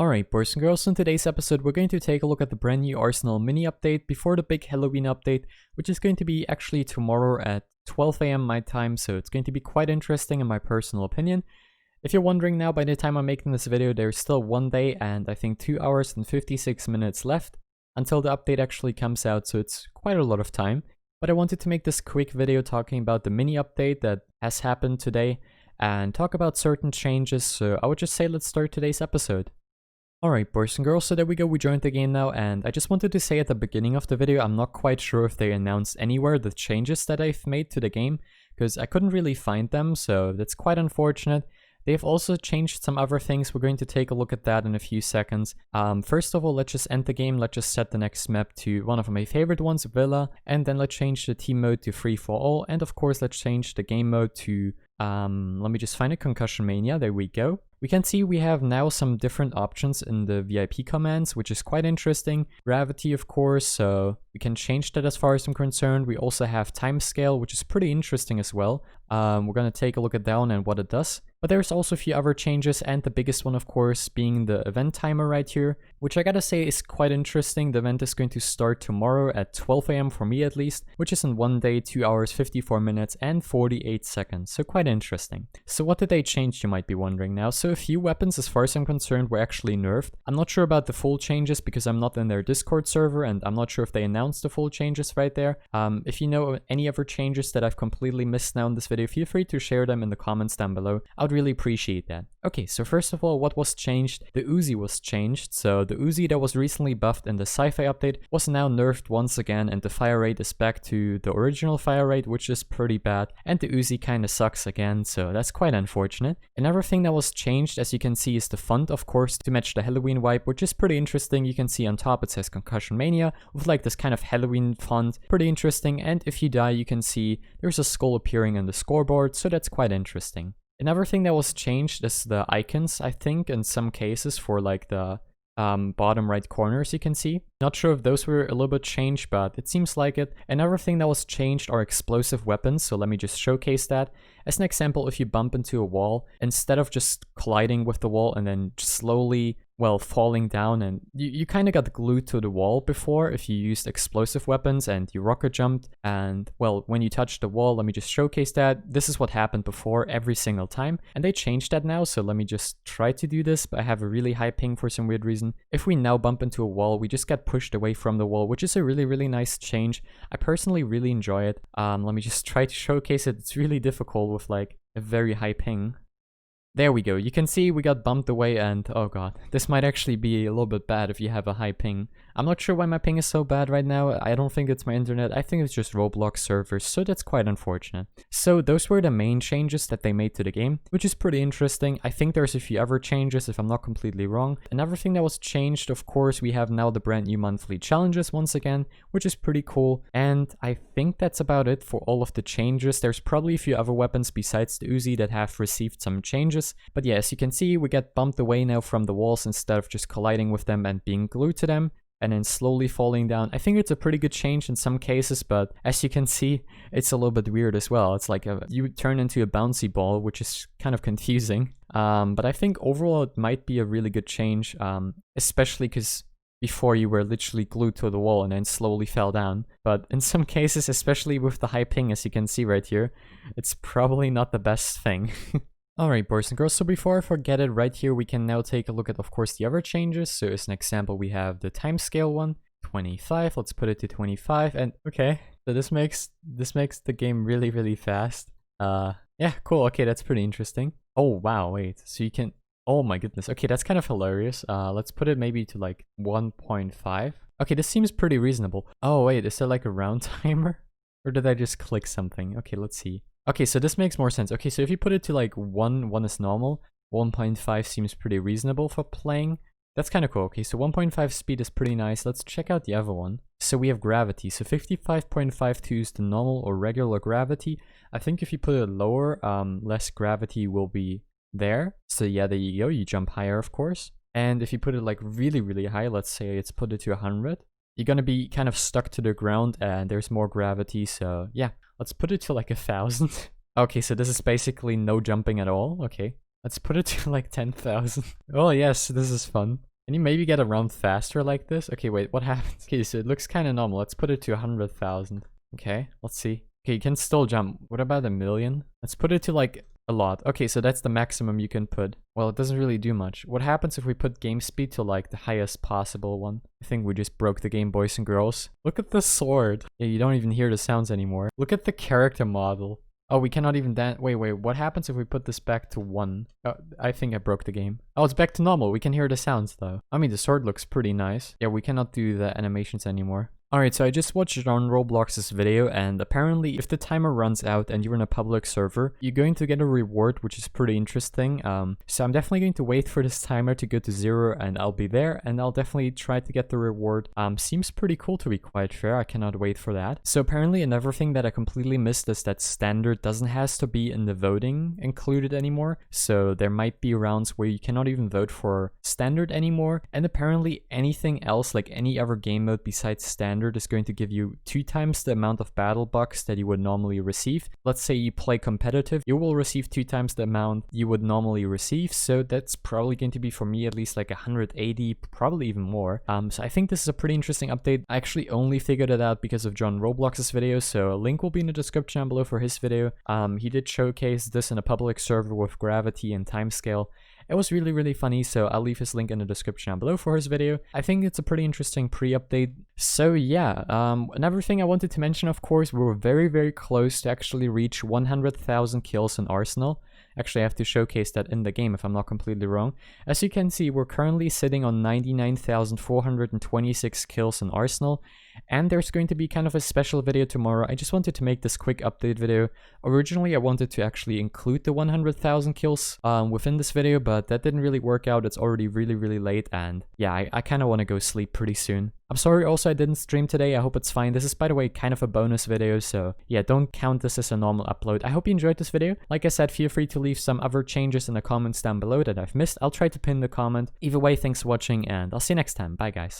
Alright boys and girls, in today's episode we're going to take a look at the brand new Arsenal mini update before the big Halloween update, which is going to be actually tomorrow at 12 AM my time, so it's going to be quite interesting in my personal opinion. If you're wondering now, by the time I'm making this video there's still 1 day and I think 2 hours and 56 minutes left until the update actually comes out, so it's quite a lot of time. But I wanted to make this quick video talking about the mini update that has happened today and talk about certain changes, so I would just say let's start today's episode. Alright boys and girls, so there we go, we joined the game now, and I just wanted to say at the beginning of the video, I'm not quite sure if they announced anywhere the changes that I've made to the game, because I couldn't really find them, so that's quite unfortunate. They've also changed some other things, we're going to take a look at that in a few seconds. First of all, let's just end the game, let's just set the next map to one of my favorite ones, Villa, and then let's change the team mode to free for all, and of course let's change the game mode to, let me just find a Concussion Mania, there we go. We can see we have now some different options in the VIP commands, which is quite interesting. Gravity, of course, so we can change that as far as I'm concerned. We also have time scale, which is pretty interesting as well. We're going to take a look at that one and what it does. But there's also a few other changes, and the biggest one, of course, being the event timer right here, which I gotta say is quite interesting. The event is going to start tomorrow at 12 AM for me at least, which is in 1 day, 2 hours, 54 minutes, and 48 seconds. So quite interesting. So what did they change, you might be wondering now? So a few weapons, as far as I'm concerned, were actually nerfed. I'm not sure about the full changes because I'm not in their Discord server, and I'm not sure if they announced the full changes right there. If you know any other changes that I've completely missed now in this video, feel free to share them in the comments down below. I would really appreciate that. Okay, so first of all, what was changed? The Uzi was changed. So the Uzi that was recently buffed in the sci-fi update was now nerfed once again, and the fire rate is back to the original fire rate, which is pretty bad, and the Uzi kinda sucks again, so that's quite unfortunate. Another thing that was changed, as you can see, is the font, of course, to match the Halloween vibe, which is pretty interesting. You can see on top it says Concussion Mania with like this kind of Halloween font, pretty interesting, and if you die you can see there's a skull appearing on the scoreboard, so that's quite interesting. Another thing that was changed is the icons, I think, in some cases for like the bottom right corners you can see. Not sure if those were a little bit changed, but it seems like it. Another thing that was changed are explosive weapons, so let me just showcase that. As an example, if you bump into a wall, instead of just colliding with the wall and then slowly, well, falling down, and you kind of got glued to the wall before if you used explosive weapons and you rocket jumped, and well, when you touched the wall, let me just showcase that. This is what happened before every single time, and they changed that now, so let me just try to do this, but I have a really high ping for some weird reason. If we now bump into a wall, we just get pushed away from the wall, which is a really nice change. I personally really enjoy it. Let me just try to showcase it. It's really difficult with like a very high ping. There we go, you can see we got bumped away, and oh god, this might actually be a little bit bad if you have a high ping. I'm not sure why my ping is so bad right now. I don't think it's my internet, I think it's just Roblox servers, so that's quite unfortunate. So those were the main changes that they made to the game, which is pretty interesting. I think there's a few other changes if I'm not completely wrong. Another thing that was changed, of course, we have now the brand new monthly challenges once again, which is pretty cool, and I think that's about it for all of the changes. There's probably a few other weapons besides the Uzi that have received some changes. But yeah, as you can see, we get bumped away now from the walls instead of just colliding with them and being glued to them and then slowly falling down. I think it's a pretty good change in some cases, but as you can see, it's a little bit weird as well. It's like you turn into a bouncy ball, which is kind of confusing. But I think overall it might be a really good change, especially because before you were literally glued to the wall and then slowly fell down. But in some cases, especially with the high ping, as you can see right here, it's probably not the best thing. Alright boys and girls, so before I forget it, right here we can now take a look at, of course, the other changes. So as an example, we have the time scale one, 25, let's put it to 25, and okay, so this makes the game really fast. Yeah, cool, okay, that's pretty interesting. Oh wow, wait, so you can, oh my goodness, okay, that's kind of hilarious. Let's put it maybe to like 1.5. Okay, this seems pretty reasonable. Oh wait, is that like a round timer? Or did I just click something? Okay, let's see. Okay, so this makes more sense. Okay, so if you put it to like 1 is normal, 1.5 seems pretty reasonable for playing. That's kind of cool. Okay, so 1.5 speed is pretty nice. Let's check out the other one. So we have gravity. So 55.52 is the normal or regular gravity. I think if you put it lower, less gravity will be there. So yeah, there you go. You jump higher, of course. And if you put it like really high, let's say it's put it to 100, you're gonna be kind of stuck to the ground and there's more gravity, so yeah. Let's put it to like 1,000. Okay, so this is basically no jumping at all. Okay, let's put it to like 10,000. Oh yes, this is fun. Can you maybe get around faster like this? Okay, wait, what happens? Okay, so it looks kind of normal. Let's put it to 100,000. Okay, let's see. Okay, you can still jump. What about 1,000,000? Let's put it to like a lot. Okay, so that's the maximum you can put. Well, it doesn't really do much. What happens if we put game speed to like the highest possible one? I think we just broke the game, boys and girls. Look at the sword. Yeah, you don't even hear the sounds anymore. Look at the character model. Oh, we cannot even dance. Wait, what happens if we put this back to 1? Oh, I think I broke the game. Oh, it's back to normal. We can hear the sounds though. I mean, the sword looks pretty nice. Yeah, we cannot do the animations anymore. Alright, so I just watched on Roblox's video, and apparently if the timer runs out and you're in a public server, you're going to get a reward, which is pretty interesting. So I'm definitely going to wait for this timer to go to 0 and I'll be there, and I'll definitely try to get the reward. Seems pretty cool, to be quite fair. I cannot wait for that. So apparently another thing that I completely missed is that standard doesn't have to be in the voting included anymore. So there might be rounds where you cannot even vote for standard anymore, and apparently anything else, like any other game mode besides standard, is going to give you 2 times the amount of battle bucks that you would normally receive. Let's say you play competitive, you will receive 2 times the amount you would normally receive, so that's probably going to be, for me at least, like 180, probably even more. So I think this is a pretty interesting update. I actually only figured it out because of John Roblox's video, so a link will be in the description down below for his video. He did showcase this in a public server with gravity and timescale. It was really, really funny, so I'll leave his link in the description down below for his video. I think it's a pretty interesting pre-update. So yeah, another thing I wanted to mention, of course, we were very, very close to actually reach 100,000 kills in Arsenal. Actually, I have to showcase that in the game if I'm not completely wrong. As you can see, we're currently sitting on 99,426 kills in Arsenal, and there's going to be kind of a special video tomorrow. I just wanted to make this quick update video. Originally, I wanted to actually include the 100,000 kills within this video, but that didn't really work out. It's already really, really late, and yeah, I kind of want to go sleep pretty soon. I'm sorry also I didn't stream today, I hope it's fine. This is, by the way, kind of a bonus video, so yeah, don't count this as a normal upload. I hope you enjoyed this video. Like I said, feel free to leave some other changes in the comments down below that I've missed. I'll try to pin the comment. Either way, thanks for watching, and I'll see you next time. Bye, guys.